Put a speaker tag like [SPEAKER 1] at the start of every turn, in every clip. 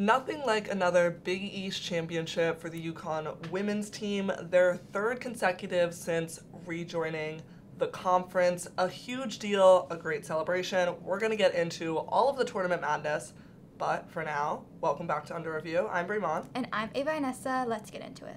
[SPEAKER 1] Nothing like another Big East championship for the UConn women's team, their third consecutive since rejoining the conference. A huge deal, a great celebration. We're going to get into all of the tournament madness, but for now, welcome back to Under Review. I'm Mahn.
[SPEAKER 2] And I'm Inesta. Let's get into it.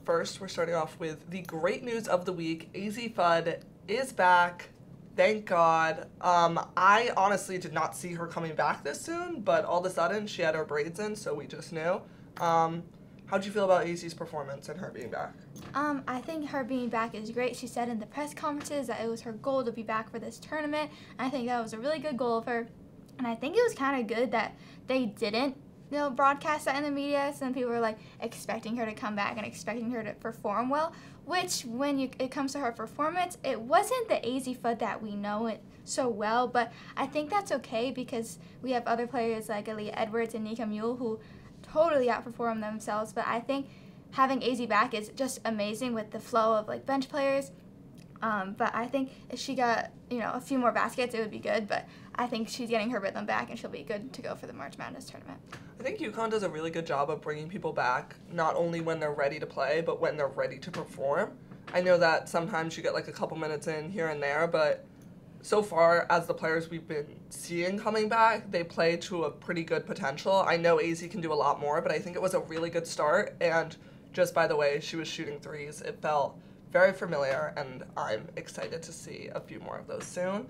[SPEAKER 1] First, we're starting off with the great news of the week. AZ Fudd is back. Thank God. I honestly did not see her coming back this soon, but all of a sudden she had her braids in, so we just knew. How'd you feel about AZ's performance and her being back?
[SPEAKER 2] I think her being back is great. She said in the press conferences that it was her goal to be back for this tournament. I think that was a really good goal of her. And I think it was kind of good that they didn't broadcast that in the media. Some people were like expecting her to come back and expecting her to perform well, which when it comes to her performance, it wasn't the AZ Fudd that we know it so well, but I think that's okay because we have other players like Aaliyah Edwards and Nika Mule who totally outperform themselves, but I think having AZ back is just amazing with the flow of like bench players. But I think if she got, a few more baskets, it would be good. But I think she's getting her rhythm back, and she'll be good to go for the March Madness tournament.
[SPEAKER 1] I think UConn does a really good job of bringing people back, not only when they're ready to play, but when they're ready to perform. I know that sometimes you get like a couple minutes in here and there, but so far as the players we've been seeing coming back, they play to a pretty good potential. I know AZ can do a lot more, but I think it was a really good start. And just by the way she was shooting threes, it felt very familiar, and I'm excited to see a few more of those soon.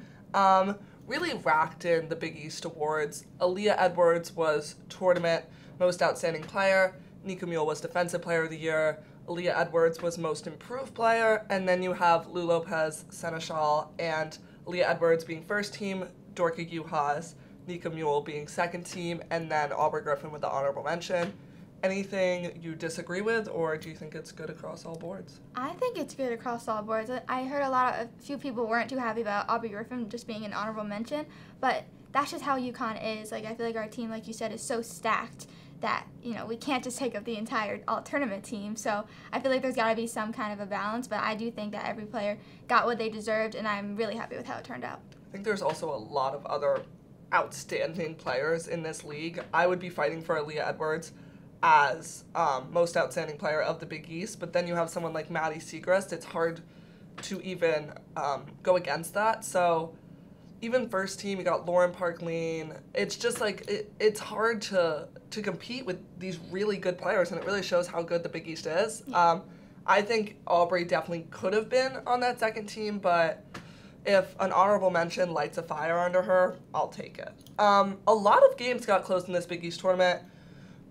[SPEAKER 1] Really racked in the Big East awards. Aaliyah Edwards was tournament most outstanding player. Nika Mule was defensive player of the year. Aaliyah Edwards was most improved player. And then you have Lou Lopez, Seneschal, and Aaliyah Edwards being first team, Dorka Juhas, Nika Mule being second team, and then Aubrey Griffin with the honorable mention. Anything you disagree with, or do you think it's good across all boards?
[SPEAKER 2] I think it's good across all boards. I heard a few people weren't too happy about Aubrey Griffin just being an honorable mention, but that's just how UConn is. Like, I feel like our team, like you said, is so stacked that, we can't just take up the entire all-tournament team. So I feel like there's got to be some kind of a balance, but I do think that every player got what they deserved, and I'm really happy with how it turned out.
[SPEAKER 1] I think there's also a lot of other outstanding players in this league. I would be fighting for Aaliyah Edwards as most outstanding player of the Big East, but then you have someone like Maddie Siegrist. It's hard to even go against that. So even first team, you got Lauren Park-Lean. It's just like it's hard to compete with these really good players, and it really shows how good the Big East is.
[SPEAKER 2] Yeah.
[SPEAKER 1] I think Aubrey definitely could have been on that second team, but if an honorable mention lights a fire under her, I'll take it. A lot of games got closed in this Big East tournament.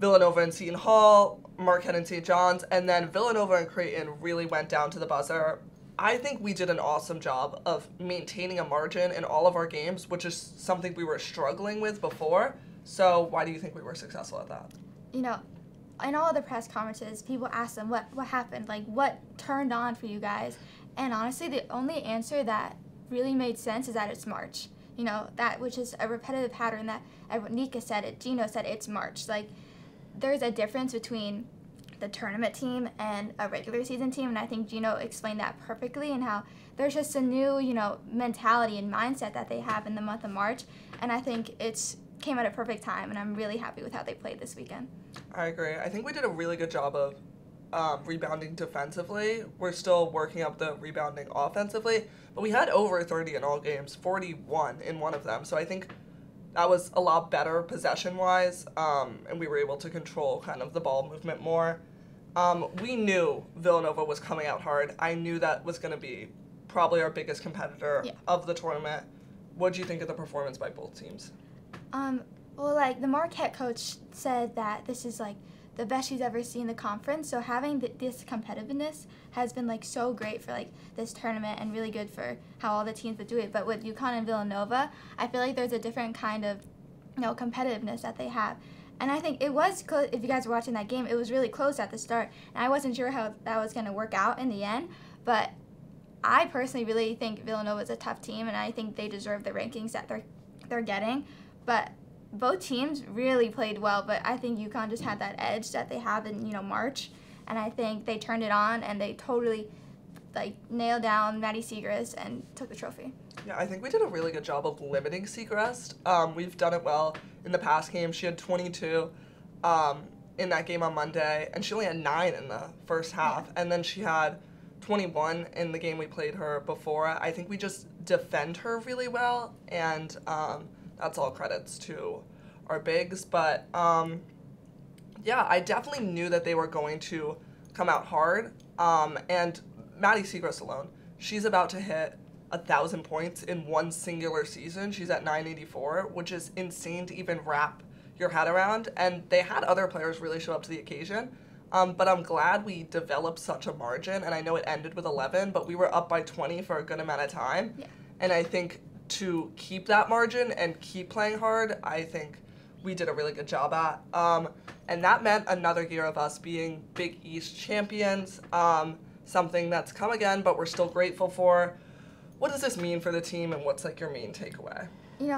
[SPEAKER 1] Villanova and Seton Hall, Marquette and St. John's, and then Villanova and Creighton really went down to the buzzer. I think we did an awesome job of maintaining a margin in all of our games, which is something we were struggling with before. So why do you think we were successful at that?
[SPEAKER 2] In all the press conferences, people asked them what happened, like what turned on for you guys. And honestly, the only answer that really made sense is that it's March. That which is a repetitive pattern that Nika said it, Gino said it's March. Like, there's a difference between the tournament team and a regular season team, and I think Gino explained that perfectly, and how there's just a new, mentality and mindset that they have in the month of March, and I think it's came at a perfect time, and I'm really happy with how they played this weekend.
[SPEAKER 1] I agree. I think we did a really good job of rebounding defensively. We're still working up the rebounding offensively, but we had over 30 in all games, 41 in one of them, so I think that was a lot better possession-wise, and we were able to control kind of the ball movement more. We knew Villanova was coming out hard. I knew that was going to be probably our biggest competitor of the tournament. What did you think of the performance by both teams?
[SPEAKER 2] Well, like, the Marquette coach said that this is, like, the best she's ever seen the conference, so having this competitiveness has been like so great for like this tournament and really good for how all the teams would do it. But with UConn and Villanova, I feel like there's a different kind of competitiveness that they have. And I think it was close. If you guys were watching that game, it was really close at the start, and I wasn't sure how that was going to work out in the end. But I personally really think Villanova is a tough team, and I think they deserve the rankings that they're getting. But both teams really played well, but I think UConn just had that edge that they have in, March. And I think they turned it on and they totally nailed down Maddie Siegrist and took the trophy.
[SPEAKER 1] Yeah, I think we did a really good job of limiting Siegrist. We've done it well in the past game. She had 22 in that game on Monday, and she only had 9 in the first half. Yeah. And then she had 21 in the game we played her before. I think we just defend her really well, and that's all credits to our bigs. But yeah, I definitely knew that they were going to come out hard. And Maddie Siegrist alone, she's about to hit 1,000 points in one singular season. She's at 984, which is insane to even wrap your head around. And they had other players really show up to the occasion. But I'm glad we developed such a margin. And I know it ended with 11, but we were up by 20 for a good amount of time.
[SPEAKER 2] Yeah.
[SPEAKER 1] And I think to keep that margin and keep playing hard, I think we did a really good job at. And that meant another year of us being Big East champions. Something that's come again, but we're still grateful for. What does this mean for the team, and what's your main takeaway?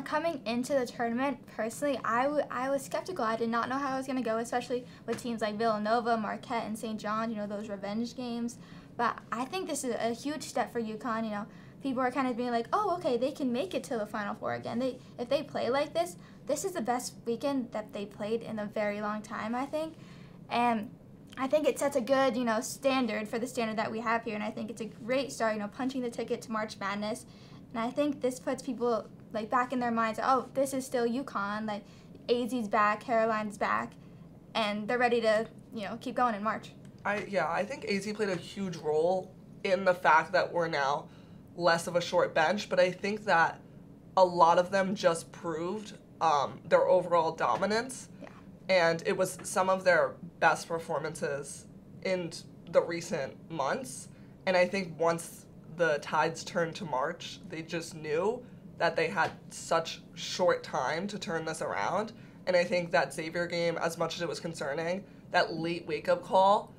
[SPEAKER 2] Coming into the tournament, personally, I was skeptical. I did not know how it was going to go, especially with teams like Villanova, Marquette, and St. John's, those revenge games. But I think this is a huge step for UConn. People are kind of being like, oh, okay, they can make it to the Final Four again. If they play like this is the best weekend that they played in a very long time, I think. And I think it sets a good, standard for the standard that we have here, and I think it's a great start, punching the ticket to March Madness. And I think this puts people, back in their minds, oh, this is still UConn, AZ's back, Caroline's back, and they're ready to, keep going in March.
[SPEAKER 1] I think AZ played a huge role in the fact that we're now less of a short bench, but I think that a lot of them just proved their overall dominance. And it was some of their best performances in the recent months. And I think once the tides turned to March, they just knew that they had such short time to turn this around. And I think that Xavier game, as much as it was concerning, that late wake-up call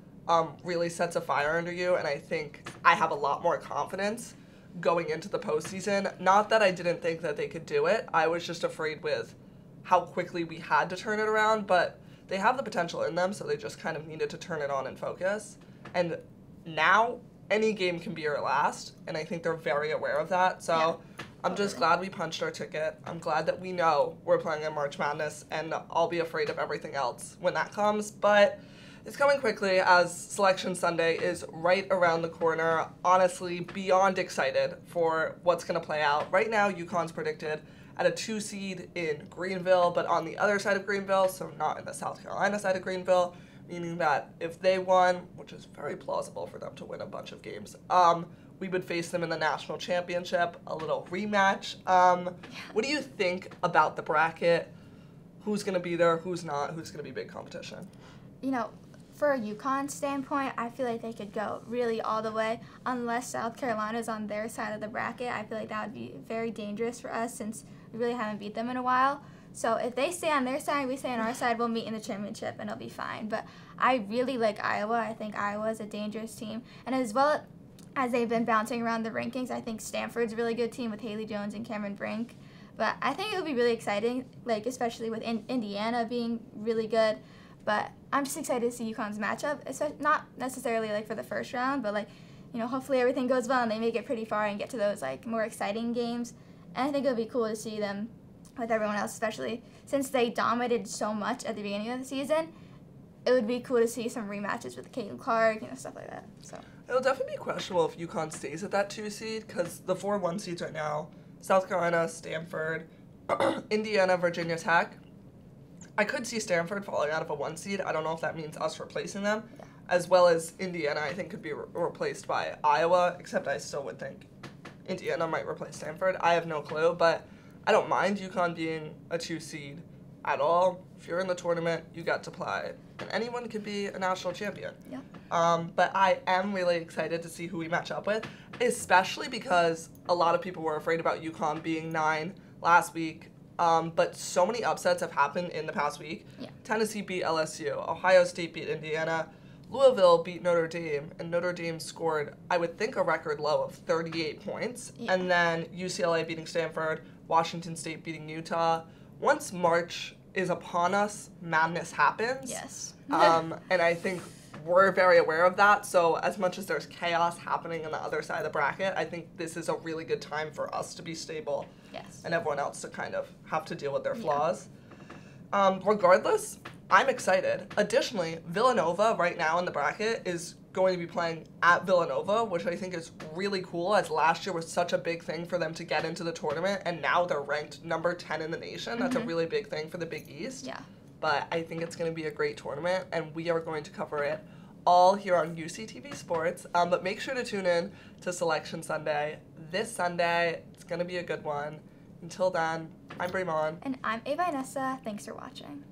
[SPEAKER 1] really sets a fire under you. And I think I have a lot more confidence going into the postseason. Not that I didn't think that they could do it. I was just afraid with how quickly we had to turn it around, but they have the potential in them, so they just kind of needed to turn it on and focus. And now, any game can be your last, and I think they're very aware of that. So yeah, I'm just glad we punched our ticket. I'm glad that we know we're playing in March Madness, and I'll be afraid of everything else when that comes. But it's coming quickly as Selection Sunday is right around the corner. Honestly, beyond excited for what's going to play out. Right now, UConn's predicted at a 2 seed in Greenville, but on the other side of Greenville, so not in the South Carolina side of Greenville, meaning that if they won, which is very plausible for them to win a bunch of games, we would face them in the national championship, a little rematch. What do you think about the bracket? Who's going to be there? Who's not? Who's going to be big competition?
[SPEAKER 2] For a UConn standpoint, I feel like they could go really all the way. Unless South Carolina's on their side of the bracket, I feel like that would be very dangerous for us since we really haven't beat them in a while. So if they stay on their side, we stay on our side, we'll meet in the championship and it'll be fine. But I really like Iowa. I think Iowa is a dangerous team. And as well as they've been bouncing around the rankings, I think Stanford's a really good team with Haley Jones and Cameron Brink. But I think it would be really exciting, especially with Indiana being really good. But I'm just excited to see UConn's matchup. It's not necessarily for the first round, but hopefully everything goes well and they make it pretty far and get to those more exciting games. And I think it would be cool to see them with everyone else, especially since they dominated so much at the beginning of the season. It would be cool to see some rematches with Caitlin Clark, stuff like that. So
[SPEAKER 1] it'll definitely be questionable if UConn stays at that 2 seed because the 4 1 seeds right now: South Carolina, Stanford, Indiana, Virginia Tech. I could see Stanford falling out of a 1 seed. I don't know if that means us replacing them, as well as Indiana, I think, could be replaced by Iowa, except I still would think Indiana might replace Stanford. I have no clue, but I don't mind UConn being a 2 seed at all. If you're in the tournament, you got to play, and anyone could be a national champion.
[SPEAKER 2] Yeah.
[SPEAKER 1] But I am really excited to see who we match up with, especially because a lot of people were afraid about UConn being 9 last week. But so many upsets have happened in the past week.
[SPEAKER 2] Yeah.
[SPEAKER 1] Tennessee beat LSU. Ohio State beat Indiana. Louisville beat Notre Dame. And Notre Dame scored, I would think, a record low of 38 points.
[SPEAKER 2] Yeah.
[SPEAKER 1] And then UCLA beating Stanford. Washington State beating Utah. once March is upon us, madness happens.
[SPEAKER 2] Yes.
[SPEAKER 1] And I think we're very aware of that. So as much as there's chaos happening on the other side of the bracket, I think this is a really good time for us to be stable.
[SPEAKER 2] Yes.
[SPEAKER 1] And everyone else to kind of have to deal with their flaws. Regardless, I'm excited. Additionally, Villanova right now in the bracket is going to be playing at Villanova, which I think is really cool, as last year was such a big thing for them to get into the tournament, and now they're ranked number 10 in the nation. That's a really big thing for the Big East.
[SPEAKER 2] Yeah.
[SPEAKER 1] But I think it's going to be a great tournament, and we are going to cover it all here on UCTV Sports. But make sure to tune in to Selection Sunday this Sunday. It's going to be a good one. Until then, I'm Mahn.
[SPEAKER 2] And I'm Inesta. Thanks for watching.